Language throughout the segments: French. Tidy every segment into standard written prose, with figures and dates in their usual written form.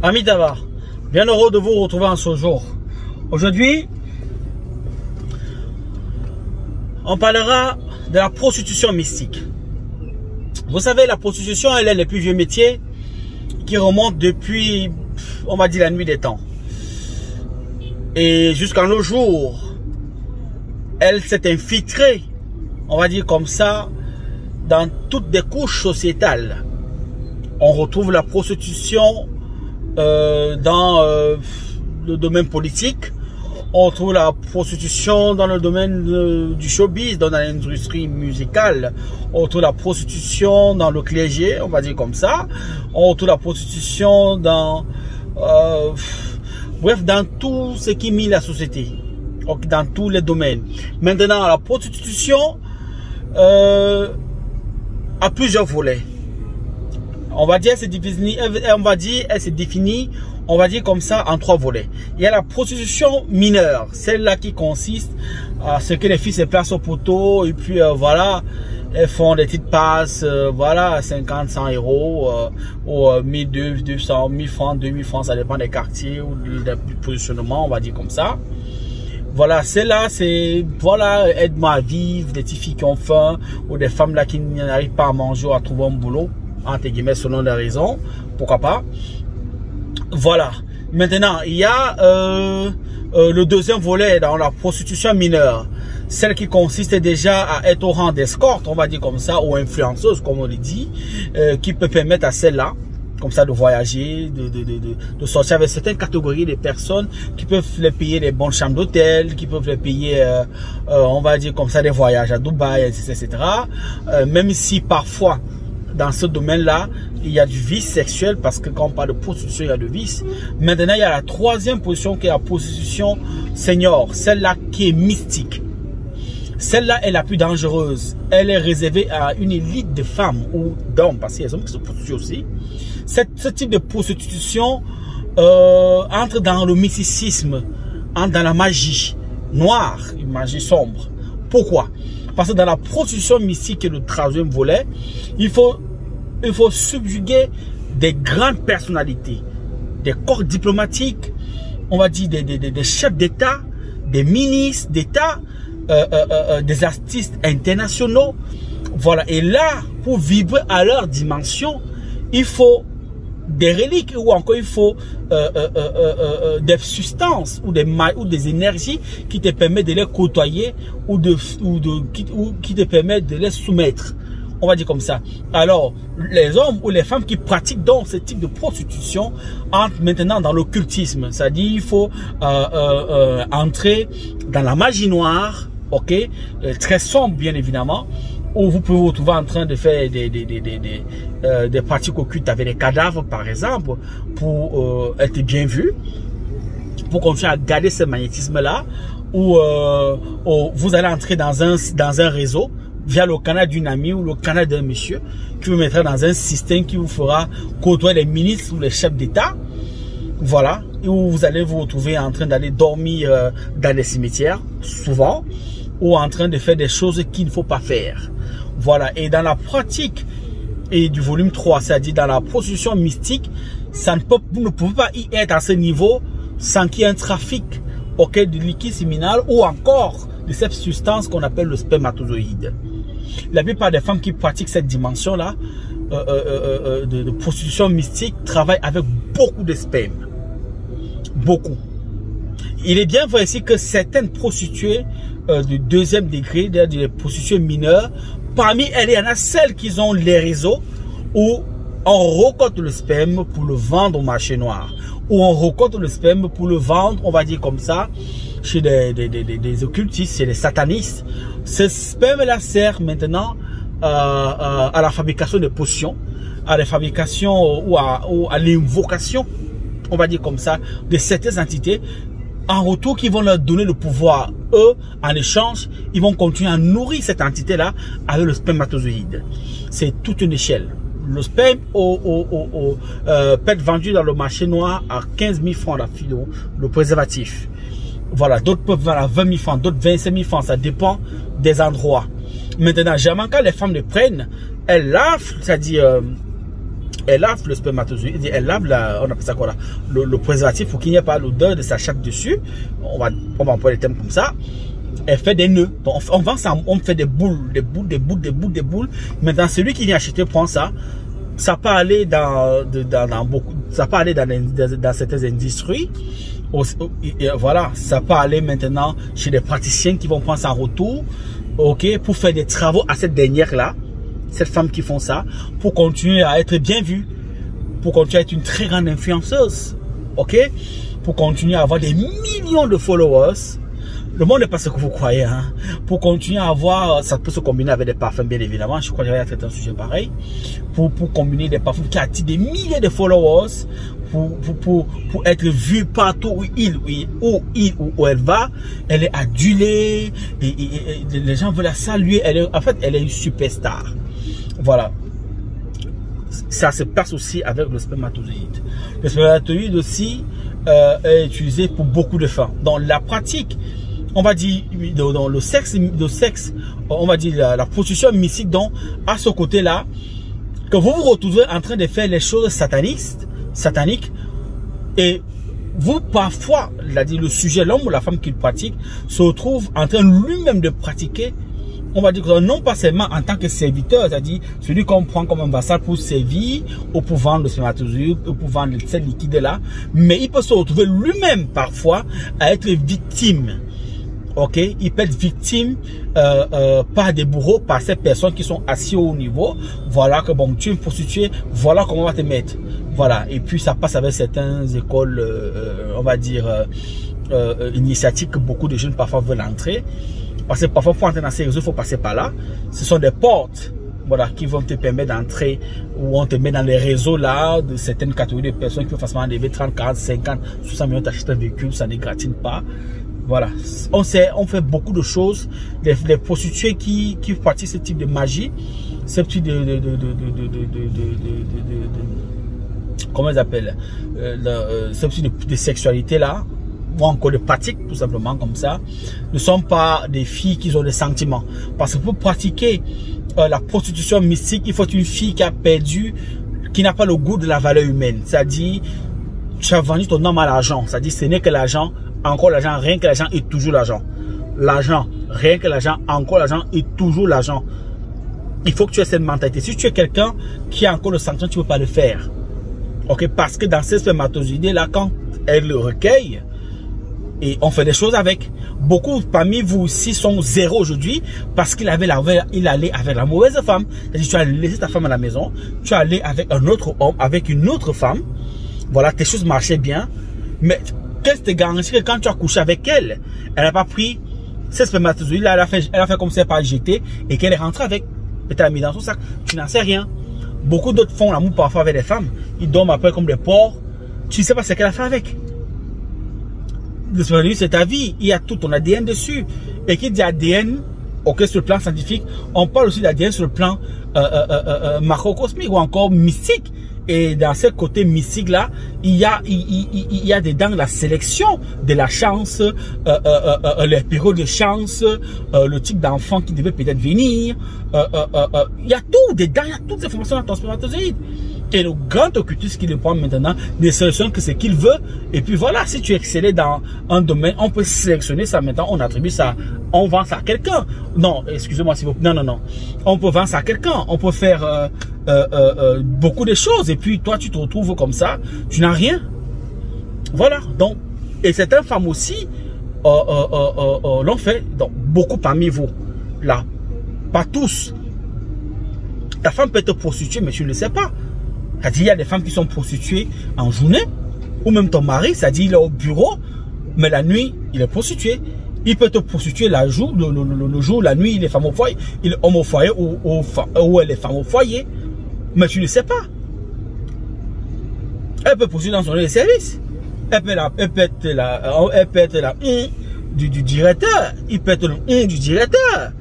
Amis d'Ava, bien heureux de vous retrouver en ce jour. Aujourd'hui, on parlera de la prostitution mystique. Vous savez, la prostitution, elle est le plus vieux métier qui remonte depuis, on va dire, la nuit des temps. Et jusqu'à nos jours, elle s'est infiltrée, on va dire comme ça, dans toutes les couches sociétales. On retrouve la prostitution dans le domaine politique. On retrouve la prostitution dans le domaine du showbiz, dans l'industrie musicale. On retrouve la prostitution dans le clergé, on va dire comme ça. On retrouve la prostitution dans... bref, dans tout ce qui mine la société. Dans tous les domaines. Maintenant, la prostitution a plusieurs volets. On va dire, elle se définit, on va dire comme ça, en trois volets. Il y a la prostitution mineure, celle-là qui consiste à ce que les filles se placent au poteau et puis voilà, elles font des petites passes, voilà, 50, 100 euros, ou 1000, 200, 1000 francs, 2000 francs, ça dépend des quartiers ou du positionnement, on va dire comme ça. Voilà, celle-là, c'est, voilà, aide-moi à vivre, des petites filles qui ont faim, ou des femmes là qui n'arrivent pas à manger ou à trouver un boulot, entre guillemets, selon les raisons, pourquoi pas. Voilà. Maintenant, il y a le deuxième volet dans la prostitution mineure, celle qui consiste déjà à être au rang d'escorte, on va dire comme ça, ou influenceuse, comme on le dit, qui peut permettre à celle-là, comme ça, de voyager, de sortir avec certaines catégories de personnes qui peuvent les payer des bonnes chambres d'hôtel, qui peuvent les payer, on va dire comme ça, des voyages à Dubaï, etc. Même si parfois, dans ce domaine-là, il y a du vice sexuel, parce que quand on parle de prostitution, il y a du vice. Maintenant, il y a la troisième position qui est la prostitution senior, celle-là qui est mystique. Celle-là est la plus dangereuse. Elle est réservée à une élite de femmes ou d'hommes, parce qu'il y a des hommes qui se prostituent aussi. Ce type de prostitution entre dans le mysticisme, entre dans la magie noire, une magie sombre. Pourquoi? Parce que dans la prostitution mystique, qui est le troisième volet, il faut subjuguer des grandes personnalités, des corps diplomatiques, on va dire des chefs d'État, des ministres d'État, des artistes internationaux. Voilà. Et là, pour vibrer à leur dimension, il faut des reliques, ou encore il faut des substances ou des énergies qui te permettent de les côtoyer ou qui te permettent de les soumettre, on va dire comme ça. Alors les hommes ou les femmes qui pratiquent donc ce type de prostitution entrent maintenant dans l'occultisme, c'est-à-dire il faut entrer dans la magie noire, ok, très sombre bien évidemment, où vous pouvez vous retrouver en train de faire des pratiques occultes avec des cadavres, par exemple, pour être bien vu, pour continuer à garder ce magnétisme-là, où vous allez entrer dans un réseau via le canal d'une amie ou le canal d'un monsieur qui vous mettra dans un système qui vous fera côtoyer les ministres ou les chefs d'État. Voilà, et où vous allez vous retrouver en train d'aller dormir dans les cimetières, souvent, ou en train de faire des choses qu'il ne faut pas faire. Voilà, et dans la pratique et du volume 3, c'est-à-dire dans la prostitution mystique, vous ne pouvez pas y être à ce niveau sans qu'il y ait un trafic, ok, de liquide séminal ou encore de cette substance qu'on appelle le spermatozoïde. La plupart des femmes qui pratiquent cette dimension-là de prostitution mystique travaillent avec beaucoup de sperme. Beaucoup. Il est bien vrai ici que certaines prostituées du deuxième degré, des prostituées mineures, parmi elles, il y en a celles qui ont les réseaux où on récolte le sperme pour le vendre au marché noir, où on récolte le sperme pour le vendre, on va dire comme ça, chez des occultistes, chez des satanistes. Ce sperme-là sert maintenant à la fabrication de potions, à la fabrication ou à l'invocation, on va dire comme ça, de certaines entités, en retour qui vont leur donner le pouvoir. Eux, en échange, ils vont continuer à nourrir cette entité-là avec le spermatozoïde. C'est toute une échelle. Le sperme peut être vendu dans le marché noir à 15 000 francs la fille, le préservatif. Voilà, d'autres peuvent vendre à 20 000 francs, d'autres 25 000 francs, ça dépend des endroits. Maintenant, généralement, quand les femmes le prennent, elles lavent, c'est-à-dire elle lave le spermatozoïde, elle lave on appelle ça quoi là, le préservatif pour qu'il n'y ait pas l'odeur de sa chatte dessus. On va employer les termes comme ça. Elle fait des nœuds. Donc on vend ça, on fait des boules. Maintenant, celui qui vient acheter prend ça. Ça peut aller dans beaucoup, ça peut aller dans certaines industries. Voilà, ça peut aller maintenant chez des praticiens qui vont prendre ça en retour, ok, pour faire des travaux à cette dernière-là, cette femme qui font ça, pour continuer à être bien vue, pour continuer à être une très grande influenceuse, ok, pour continuer à avoir des millions de followers. Le monde n'est pas ce que vous croyez, hein. Pour continuer à avoir, ça peut se combiner avec des parfums, bien évidemment. Je crois que j'avais traité un sujet pareil. Pour combiner des parfums qui attirent des milliers de followers, pour être vu partout où où elle va. Elle est adulée, et les gens veulent la saluer. En fait, elle est une superstar. Voilà. Ça se passe aussi avec le spermatozoïde. Le spermatozoïde aussi est utilisé pour beaucoup de fins. Dans la pratique, on va dire, dans le sexe, on va dire la prostitution mystique, donc à ce côté-là, que vous vous retrouvez en train de faire les choses sataniques, et vous, parfois, le sujet, l'homme ou la femme qui le pratique, se retrouve en train lui-même de pratiquer, on va dire, non pas seulement en tant que serviteur, c'est-à-dire celui qu'on prend comme un vassal pour servir, ou pour vendre le spermatozoïde, ou pour vendre ce liquide-là, mais il peut se retrouver lui-même, parfois, à être victime. Ok, il peut être victime par des bourreaux, par ces personnes qui sont assis au haut niveau. Voilà que bon, tu es une prostituée, voilà comment on va te mettre. Voilà, et puis ça passe avec certaines écoles, on va dire, initiatiques que beaucoup de jeunes parfois veulent entrer. Parce que parfois, pour entrer dans ces réseaux, il faut passer par là. Ce sont des portes, voilà, qui vont te permettre d'entrer, ou on te met dans les réseaux là, de certaines catégories de personnes qui peuvent facilement enlever 30, 40, 50, 60 millions d'acheter un véhicule, ça ne gratine pas. Voilà, on fait beaucoup de choses. Les prostituées qui pratiquent ce type de magie, ce type comment ils appellent, ce type de sexualité là, ou encore de pratique tout simplement comme ça, ne sont pas des filles qui ont des sentiments. Parce que pour pratiquer la prostitution mystique, il faut une fille qui a perdu, qui n'a pas le goût de la valeur humaine. C'est-à-dire, tu as vendu ton âme à l'argent. C'est-à-dire, ce n'est que l'argent. Encore l'argent, rien que l'argent et toujours l'argent. L'argent, rien que l'argent, encore l'argent et toujours l'argent. Il faut que tu aies cette mentalité. Si tu es quelqu'un qui a encore le sentiment, tu ne peux pas le faire. Ok, parce que dans ces spermatozoïdes-là, quand elle le recueille, et on fait des choses avec. Beaucoup parmi vous aussi sont zéro aujourd'hui parce qu'il allait avec la mauvaise femme. C'est-à-dire, tu as laissé ta femme à la maison, tu es allé avec un autre homme, avec une autre femme. Voilà, tes choses marchaient bien. Mais qu'est-ce qui te garantit que quand tu as couché avec elle, elle n'a pas pris ces spermatozoïdes-là, elle a fait comme si elle pas jeté et qu'elle est rentrée avec, et tu l'as mis dans son sac. Tu n'en sais rien. Beaucoup d'autres font l'amour parfois avec des femmes. Ils dorment après comme des porcs. Tu ne sais pas ce qu'elle a fait avec. Le spermatozoïde, c'est ta vie. Il y a tout ton ADN dessus. Et qui dit ADN, ok, sur le plan scientifique, on parle aussi d'ADN sur le plan macrocosmique ou encore mystique. Et dans ce côté mystique là, il y a dedans la sélection de la chance, les périodes de chance, le type d'enfant qui devait peut-être venir. Il y a tout dedans, il y a toutes ces informations dans ton spermatozoïde. Et le grand occultiste qui le prend maintenant ne sélectionne que ce qu'il veut. Et puis voilà, si tu excellais dans un domaine, on peut sélectionner ça maintenant, on attribue ça, on vend ça à quelqu'un. Non, excusez-moi s'il vous plaît. Non. On peut vendre ça à quelqu'un. On peut faire beaucoup de choses. Et puis toi, tu te retrouves comme ça, tu n'as rien. Voilà. Donc, et certaines femmes aussi l'ont fait. Donc, beaucoup parmi vous, là, pas tous. Ta femme peut être prostituée, mais tu ne le sais pas. C'est-à-dire, il y a des femmes qui sont prostituées en journée, ou même ton mari, c'est-à-dire, il est au bureau, mais la nuit, il est prostitué. Il peut te prostituer le jour, la nuit, il est femme au foyer, il est homme au foyer, ou elle est femme au foyer, mais tu ne sais pas. Elle peut prostituer dans son lieu de service. Elle peut être la du directeur, il peut être le du directeur.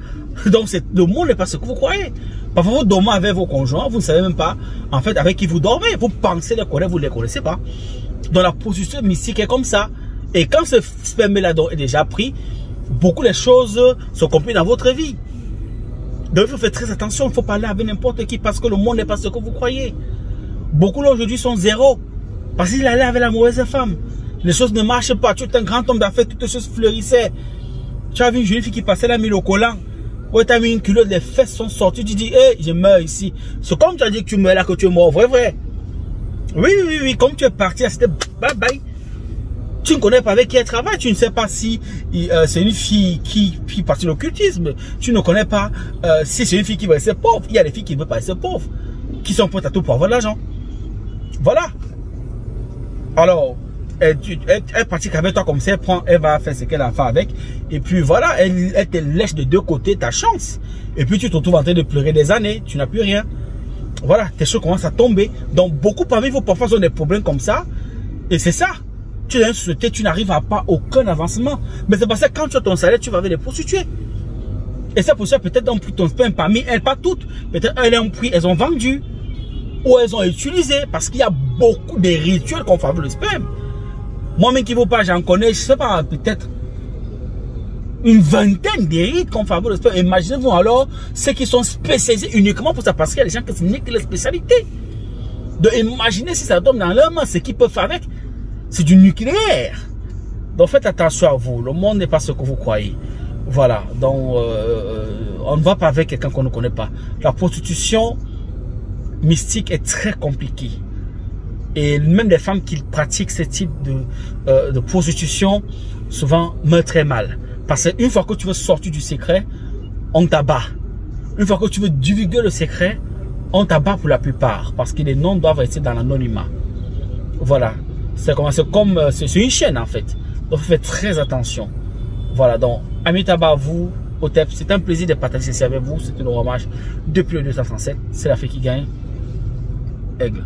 Donc, le monde n'est pas ce que vous croyez. Parfois, vous dormez avec vos conjoints, vous ne savez même pas, en fait, avec qui vous dormez. Vous pensez les connaître, vous ne les connaissez pas. Donc, la prostitution mystique est comme ça. Et quand ce sperme-là est déjà pris, beaucoup de choses se compliquent dans votre vie. Donc, il faut faire très attention. Il faut parler avec n'importe qui parce que le monde n'est pas ce que vous croyez. Beaucoup là aujourd'hui sont zéro. Parce qu'il allait avec la mauvaise femme. Les choses ne marchent pas. Tu es un grand homme d'affaires, toutes les choses fleurissaient. Tu as vu une jeune fille qui passait la mis au collant. Ouais, tu as mis une culotte, les fesses sont sorties. Tu dis, hé, je meurs ici. C'est comme tu as dit que tu meurs là, que tu es mort. Vrai. Oui. Comme tu es parti, c'était bye bye. Tu ne connais pas avec qui elle travaille. Tu ne sais pas si c'est une fille qui partit de l'occultisme. Tu ne connais pas si c'est une fille qui veut rester pauvre. Il y a des filles qui ne veulent pas rester pauvres. Qui sont prêtes à tout pour avoir de l'argent. Voilà. Alors, elle pratique avec toi comme ça, elle va faire ce qu'elle a fait avec. Et puis voilà, elle te lèche de deux côtés ta chance. Et puis tu te retrouves en train de pleurer des années, tu n'as plus rien. Voilà, tes choses commencent à tomber. Donc beaucoup parmi vous parfois ont des problèmes comme ça. Et c'est ça. Tu es dans une société, tu n'arrives à pas aucun avancement. Mais c'est parce que quand tu as ton salaire, tu vas avec les prostituées. Et c'est pour ça peut-être ont pris ton sperme parmi elles, pas toutes. Peut-être elles ont pris, elles ont vendu. Ou elles ont utilisé. Parce qu'il y a beaucoup de rituels qu'on fait avec le sperme. Moi-même qui ne vaut pas, j'en connais, je ne sais pas, peut-être une vingtaine de rites qu'on fait avec le sperme. Imaginez-vous alors ceux qui sont spécialisés uniquement pour ça. Parce qu'il y a des gens qui n'est que la spécialité. De imaginer si ça tombe dans leur main, ce qu'ils peuvent faire avec. C'est du nucléaire. Donc faites attention à vous. Le monde n'est pas ce que vous croyez. Voilà. Donc on ne va pas avec quelqu'un qu'on ne connaît pas. La prostitution mystique est très compliquée. Et même les femmes qui pratiquent ce type de prostitution, souvent meurent très mal. Parce qu'une fois que tu veux sortir du secret, on t'abat. Une fois que tu veux divulguer le secret, on t'abat pour la plupart. Parce que les noms doivent rester dans l'anonymat. Voilà. C'est une chaîne en fait. Donc faites très attention. Voilà. Donc, Amitabha à vous, Otep. C'est un plaisir de partager ceci avec vous. C'est un hommage depuis le 237. C'est la fée qui gagne. Aigle.